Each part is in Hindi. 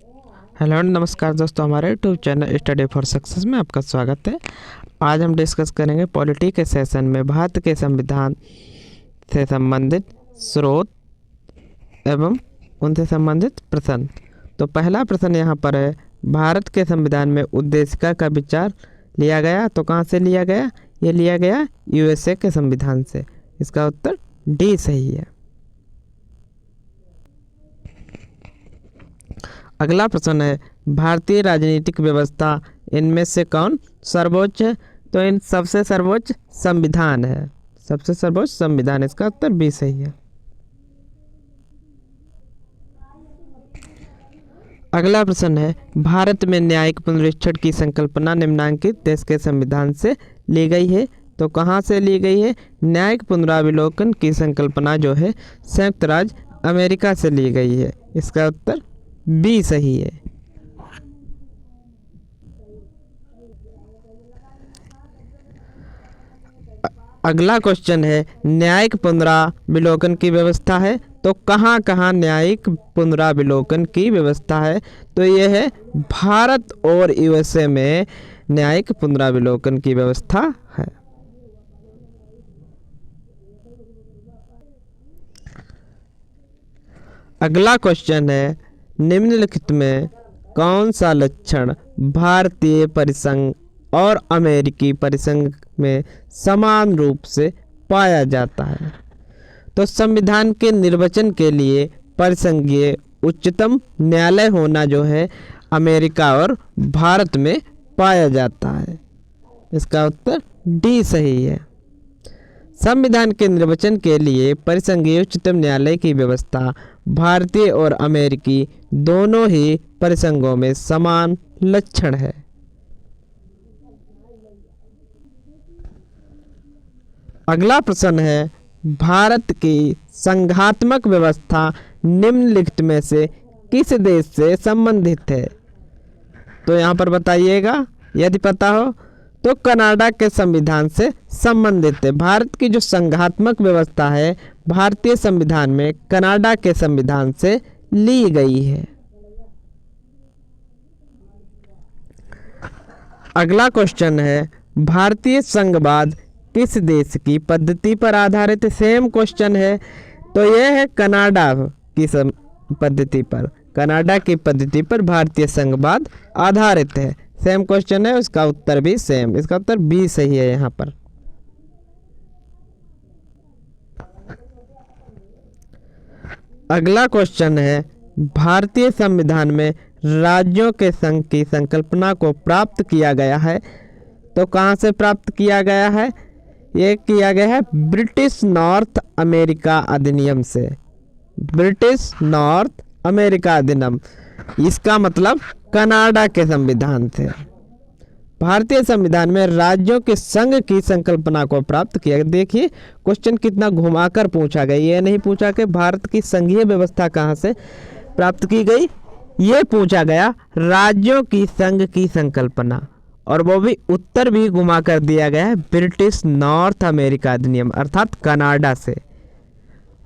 हेलो नमस्कार दोस्तों, हमारे YouTube channel study for success में आपका स्वागत है। आज हम डिस्कस करेंगे पॉलिटी के सेशन में भारत के संविधान से संबंधित स्रोत एवं उनसे संबंधित प्रश्न। तो पहला प्रश्न यहाँ पर है, भारत के संविधान में उद्देशिका का विचार लिया गया। तो कहाँ से लिया गया? ये लिया गया यूएसए के संविधान से। इसका उत्तर डी सही है। अगला प्रश्न है, भारतीय राजनीतिक व्यवस्था इनमें से कौन सर्वोच्च है? तो इन सबसे सर्वोच्च संविधान है, सबसे सर्वोच्च संविधान। इसका उत्तर बी सही है। अगला प्रश्न है, भारत में न्यायिक पुनरीक्षण की संकल्पना निम्नांकित देश के संविधान से ली गई है। तो कहाँ से ली गई है? न्यायिक पुनरावलोकन की संकल्पना जो है संयुक्त राज्य अमेरिका से ली गई है। इसका उत्तर बी सही है। अगला क्वेश्चन है, न्यायिक पुनरावलोकन की व्यवस्था है। तो कहाँ कहाँ न्यायिक पुनरावलोकन की व्यवस्था है? तो यह है भारत और यूएसए में न्यायिक पुनरावलोकन की व्यवस्था है। अगला क्वेश्चन है, निम्नलिखित में कौन सा लक्षण भारतीय परिसंघ और अमेरिकी परिसंघ में समान रूप से पाया जाता है? तो संविधान के निर्वचन के लिए परिसंघीय उच्चतम न्यायालय होना जो है अमेरिका और भारत में पाया जाता है। इसका उत्तर डी सही है। संविधान के निर्वचन के लिए परिसंघीय उच्चतम न्यायालय की व्यवस्था भारतीय और अमेरिकी दोनों ही परिसंघों में समान लक्षण है। अगला प्रश्न है, भारत की संघात्मक व्यवस्था निम्नलिखित में से किस देश से संबंधित है? तो यहाँ पर बताइएगा, यदि पता हो तो कनाडा के संविधान से संबंधित है। भारत की जो संघात्मक व्यवस्था है भारतीय संविधान में कनाडा के संविधान से ली गई है। अगला क्वेश्चन है, भारतीय संघवाद किस देश की पद्धति पर आधारित है? सेम क्वेश्चन है। तो यह है कनाडा की पद्धति पर, कनाडा की पद्धति पर भारतीय संघवाद आधारित है। सेम क्वेश्चन है, उसका उत्तर भी सेम। इसका उत्तर बी सही है यहाँ पर। अगला क्वेश्चन है, भारतीय संविधान में राज्यों के संघ की संकल्पना को प्राप्त किया गया है। तो कहाँ से प्राप्त किया गया है? ये किया गया है ब्रिटिश नॉर्थ अमेरिका अधिनियम से। ब्रिटिश नॉर्थ अमेरिका अधिनियम, इसका मतलब कनाडा के संविधान से। भारतीय संविधान में राज्यों के संघ की संकल्पना को प्राप्त किया गया। देखिए क्वेश्चन कितना घुमाकर पूछा गया। ये नहीं पूछा कि भारत की संघीय व्यवस्था कहाँ से प्राप्त की गई, ये पूछा गया राज्यों की संघ की संकल्पना, और वो भी उत्तर भी घुमा कर दिया गया है ब्रिटिश नॉर्थ अमेरिका अधिनियम अर्थात कनाडा से।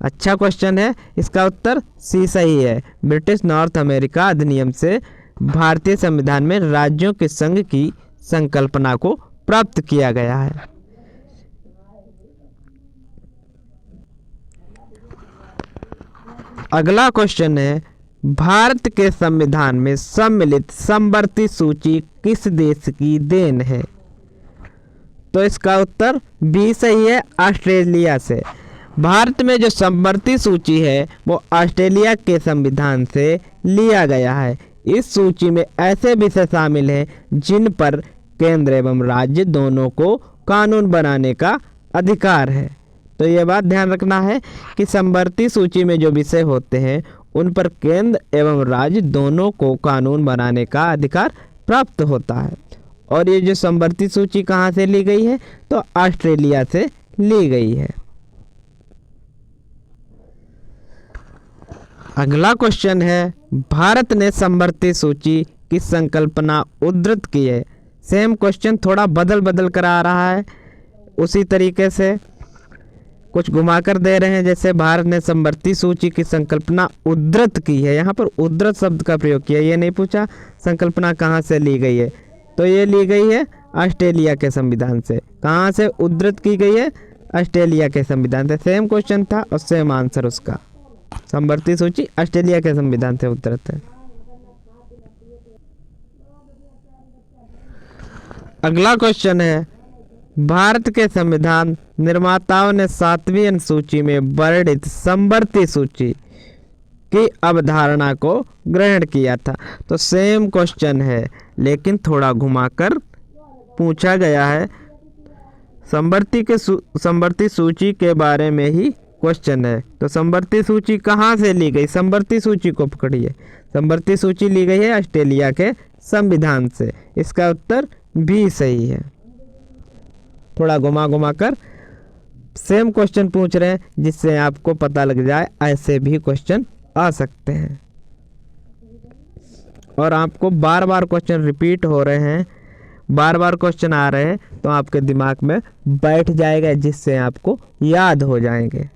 अच्छा क्वेश्चन है, इसका उत्तर सी सही है। ब्रिटिश नॉर्थ अमेरिका अधिनियम से भारतीय संविधान में राज्यों के संघ की संकल्पना को प्राप्त किया गया है। अगला क्वेश्चन है, भारत के संविधान में सम्मिलित समवर्ती सूची किस देश की देन है? तो इसका उत्तर बी सही है, ऑस्ट्रेलिया से। भारत में जो समवर्ती सूची है वो ऑस्ट्रेलिया के संविधान से लिया गया है। इस सूची में ऐसे विषय शामिल हैं जिन पर केंद्र एवं राज्य दोनों को कानून बनाने का अधिकार है। तो ये बात ध्यान रखना है कि समवर्ती सूची में जो विषय होते हैं उन पर केंद्र एवं राज्य दोनों को कानून बनाने का अधिकार प्राप्त होता है। और ये जो समवर्ती सूची कहाँ से ली गई है? तो ऑस्ट्रेलिया से ली गई है। अगला क्वेश्चन है, भारत ने समवर्ती सूची की संकल्पना उद्धृत की है। सेम क्वेश्चन थोड़ा बदल कर आ रहा है उसी तरीके से। कुछ घुमाकर दे रहे हैं। जैसे भारत ने समवर्ती सूची की संकल्पना उद्धृत की है, यहाँ पर उद्धृत शब्द का प्रयोग किया। ये नहीं पूछा संकल्पना कहाँ से ली गई है, तो ये ली गई है ऑस्ट्रेलिया के संविधान से। कहाँ से उद्धृत की गई है? ऑस्ट्रेलिया के संविधान से। सेम क्वेश्चन था और सेम आंसर उसका। समवर्ती सूची ऑस्ट्रेलिया के संविधान से उद्धृत है। अगला क्वेश्चन है, भारत के संविधान निर्माताओं ने 7वीं अनुसूची में वर्णित समवर्ती सूची की अवधारणा को ग्रहण किया था। तो सेम क्वेश्चन है लेकिन थोड़ा घुमाकर पूछा गया है। समवर्ती सूची के बारे में ही क्वेश्चन है। तो समवर्ती सूची कहाँ से ली गई? समवर्ती सूची को पकड़िए। समवर्ती सूची ली गई है ऑस्ट्रेलिया के संविधान से। इसका उत्तर भी सही है। थोड़ा घुमा कर सेम क्वेश्चन पूछ रहे हैं जिससे आपको पता लग जाए ऐसे भी क्वेश्चन आ सकते हैं। और आपको बार बार क्वेश्चन रिपीट हो रहे हैं, बार बार क्वेश्चन आ रहे हैं, तो आपके दिमाग में बैठ जाएगा जिससे आपको याद हो जाएंगे।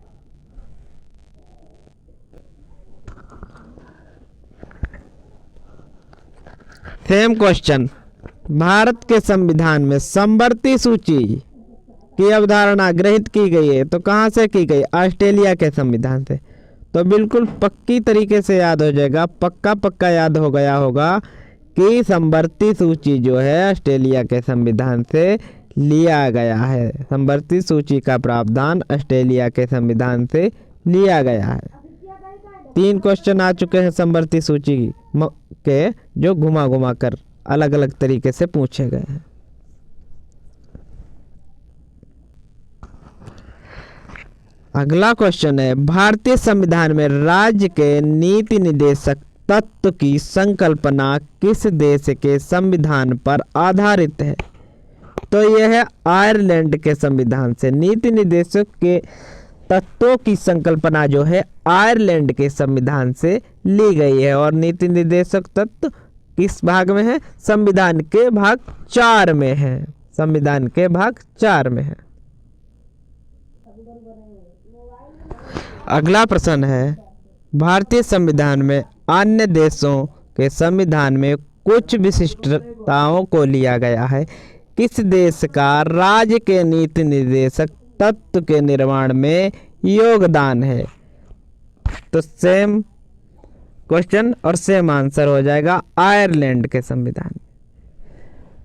सेम क्वेश्चन, भारत के संविधान में समवर्ती सूची की अवधारणा ग्रहित की गई है, तो कहाँ से की गई? ऑस्ट्रेलिया के संविधान से। तो बिल्कुल पक्की तरीके से याद हो जाएगा, पक्का याद हो गया होगा कि समवर्ती सूची जो है ऑस्ट्रेलिया के संविधान से लिया गया है। समवर्ती सूची का प्रावधान ऑस्ट्रेलिया के संविधान से लिया गया है। 3 क्वेश्चन आ चुके हैं समवर्ती सूची के, जो घुमा कर अलग अलग तरीके से पूछे गए हैं। अगला क्वेश्चन है, भारतीय संविधान में राज्य के नीति निर्देशक तत्व की संकल्पना किस देश के संविधान पर आधारित है? तो यह है आयरलैंड के संविधान से। नीति निर्देशक के तत्वों की संकल्पना जो है आयरलैंड के संविधान से ली गई है। और नीति निर्देशक तत्व किस भाग में है? संविधान के भाग 4 में है। संविधान के भाग 4 में है। अगला प्रश्न है, भारतीय संविधान में अन्य देशों के संविधान में कुछ विशिष्टताओं को लिया गया है। किस देश का राज्य के नीति निर्देशक तत्व के निर्माण में योगदान है? तो सेम क्वेश्चन और सेम आंसर हो जाएगा आयरलैंड के संविधान।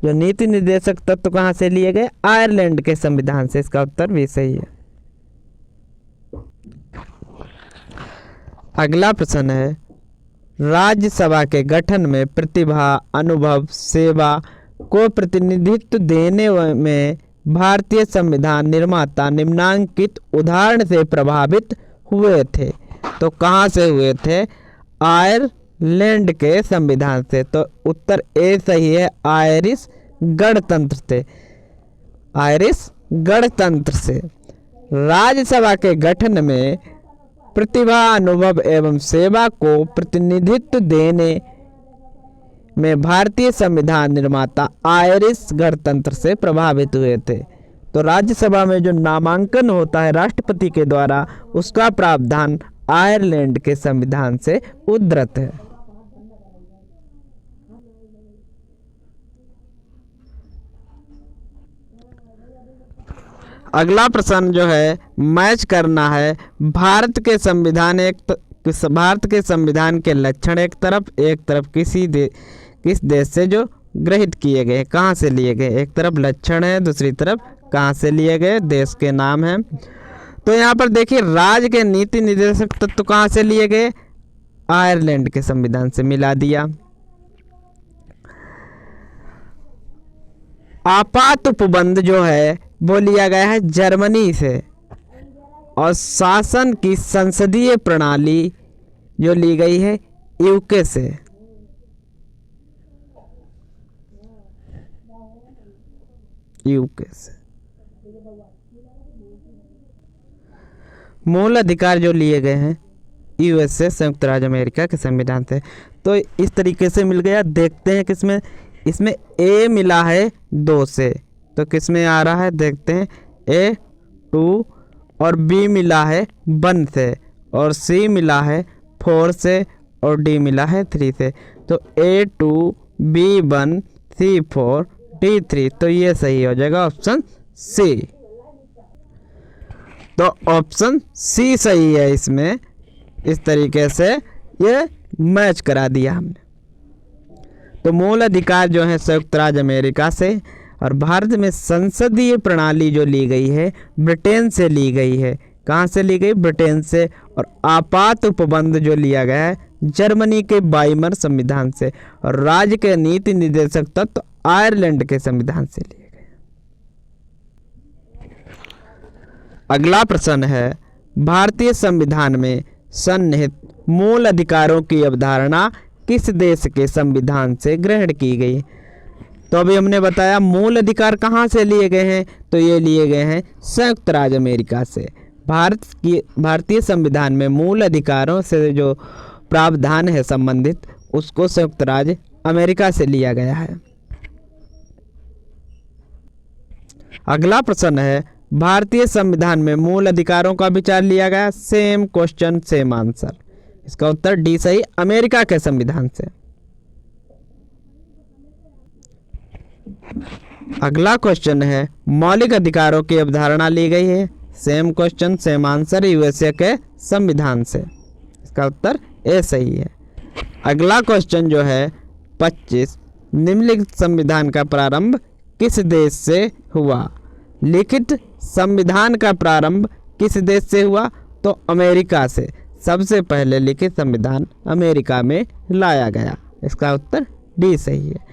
जो नीति निर्देशक तत्व कहाँ से लिए गए? आयरलैंड के संविधान से। इसका उत्तर भी सही है। अगला प्रश्न है, राज्यसभा के गठन में प्रतिभा, अनुभव, सेवा को प्रतिनिधित्व देने में भारतीय संविधान निर्माता निम्नांकित उदाहरण से प्रभावित हुए थे। तो कहाँ से हुए थे? आयरलैंड के संविधान से। तो उत्तर ए सही है, आयरिश गणतंत्र से। आयरिश गणतंत्र से। राज्यसभा के गठन में प्रतिभा, अनुभव एवं सेवा को प्रतिनिधित्व देने में भारतीय संविधान निर्माता आयरिश गणतंत्र से प्रभावित हुए थे। तो राज्यसभा में जो नामांकन होता है राष्ट्रपति के द्वारा, उसका प्रावधान आयरलैंड के संविधान से उद्धृत है। अगला प्रश्न जो है मैच करना है, भारत के संविधान के लक्षण एक तरफ किस देश से जो ग्रहित किए गए, कहाँ से लिए गए? एक तरफ लक्षण है, दूसरी तरफ कहाँ से लिए गए, देश के नाम हैं। तो यहाँ पर देखिए, राज्य के नीति निर्देशक तत्व कहाँ से लिए गए? आयरलैंड के संविधान से मिला दिया। आपात उपबंध जो है वो लिया गया है जर्मनी से। और शासन की संसदीय प्रणाली जो ली गई है यूके से। मूल अधिकार जो लिए गए हैं यूएसए, संयुक्त राज्य अमेरिका के संविधान से। तो इस तरीके से मिल गया। देखते हैं किसमें, इसमें ए मिला है 2 से, तो किसमें आ रहा है देखते हैं। A2 और बी मिला है 1 से, और सी मिला है 4 से, और डी मिला है 3 से। तो A2 B1 C4 D3, तो ये सही हो जाएगा ऑप्शन सी। तो ऑप्शन सी सही है इसमें। इस तरीके से ये मैच करा दिया हमने। तो मूल अधिकार जो है संयुक्त राज्य अमेरिका से, और भारत में संसदीय प्रणाली जो ली गई है ब्रिटेन से ली गई है। कहाँ से ली गई? ब्रिटेन से। और आपात उपबंध जो लिया गया है जर्मनी के वाइमर संविधान से, और राज्य के नीति निर्देशक तत्व आयरलैंड के संविधान से लिए गए। अगला प्रश्न है, भारतीय संविधान में सन्निहित मूल अधिकारों की अवधारणा किस देश के संविधान से ग्रहण की गई? तो अभी हमने बताया मूल अधिकार कहाँ से लिए गए हैं, तो ये लिए गए हैं संयुक्त राज्य अमेरिका से। भारतीय संविधान में मूल अधिकारों से जो प्रावधान है संबंधित, उसको संयुक्त राज्य अमेरिका से लिया गया है। अगला प्रश्न है, भारतीय संविधान में मूल अधिकारों का विचार लिया गया। Same question same answer. इसका उत्तर डी सही, अमेरिका के संविधान से। अगला क्वेश्चन है, मौलिक अधिकारों की अवधारणा ली गई है। Same question same answer, USA के संविधान से। इसका उत्तर ए सही है। अगला क्वेश्चन जो है 25, निम्नलिखित संविधान का प्रारंभ किस देश से हुआ? लिखित संविधान का प्रारंभ किस देश से हुआ? तो अमेरिका से। सबसे पहले लिखित संविधान अमेरिका में लाया गया। इसका उत्तर डी सही है।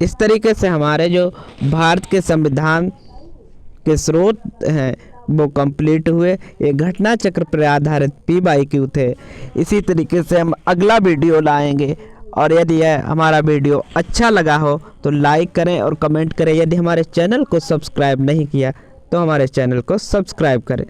इस तरीके से हमारे जो भारत के संविधान के स्रोत हैं वो कंप्लीट हुए। ये घटना चक्र पर आधारित PYQ थे। इसी तरीके से हम अगला वीडियो लाएंगे, और यदि यह हमारा वीडियो अच्छा लगा हो तो लाइक करें और कमेंट करें। यदि हमारे चैनल को सब्सक्राइब नहीं किया तो हमारे चैनल को सब्सक्राइब करें।